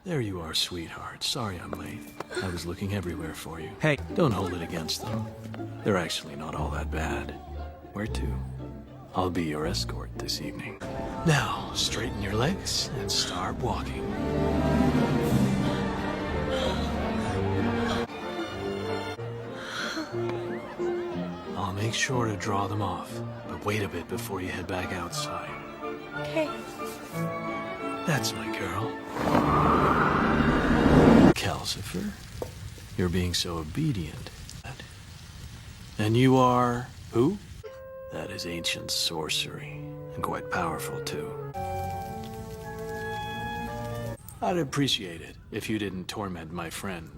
There you are, sweetheart. Sorry I'm late. I was looking everywhere for you. Hey. Don't hold it against them. They're actually not all that bad. Where to? I'll be your escort this evening. Now, straighten your legs and start walking. I'll make sure to draw them off, but wait a bit before you head back outside. Okay. That's my girl. Calcifer, you're being so obedient. And you are who? That is ancient sorcery, and quite powerful too. I'd appreciate it if you didn't torment my friend.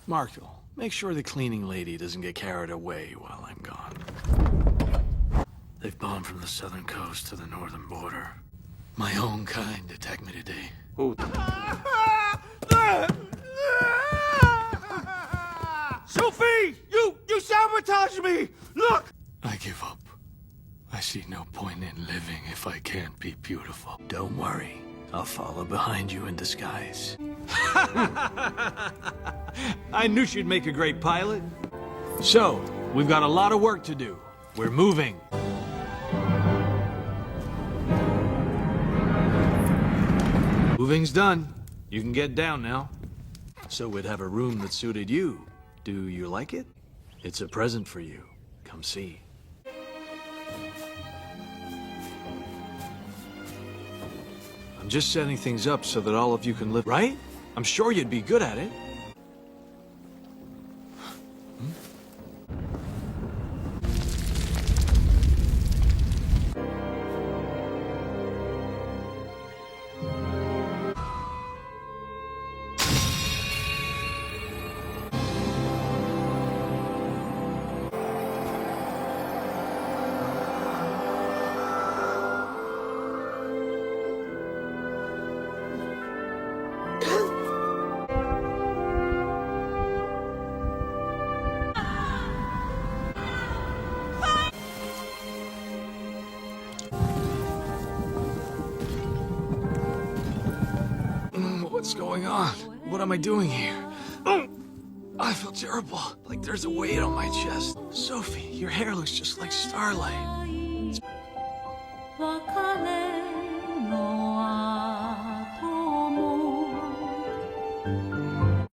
Markle, make sure the cleaning lady doesn't get carried away while I'm gone. They've bombed from the southern coast to the northern border. My own kind attacked me today. Soofi! You sabotaged me! Look! I give up. I see no point in living if I can't be beautiful. Don't worry. I'll follow behind you in disguise. I knew she'd make a great pilot. So, we've got a lot of work to do. We're moving. Moving's done. You can get down now. So we'd have a room that suited you. Do you like it? It's a present for you. Come see. I'm just setting things up so that all of you can live, right? I'm sure you'd be good at it. What's going on? What am I doing here? I feel terrible. Like there's a weight on my chest. Sophie, your hair looks just like starlight.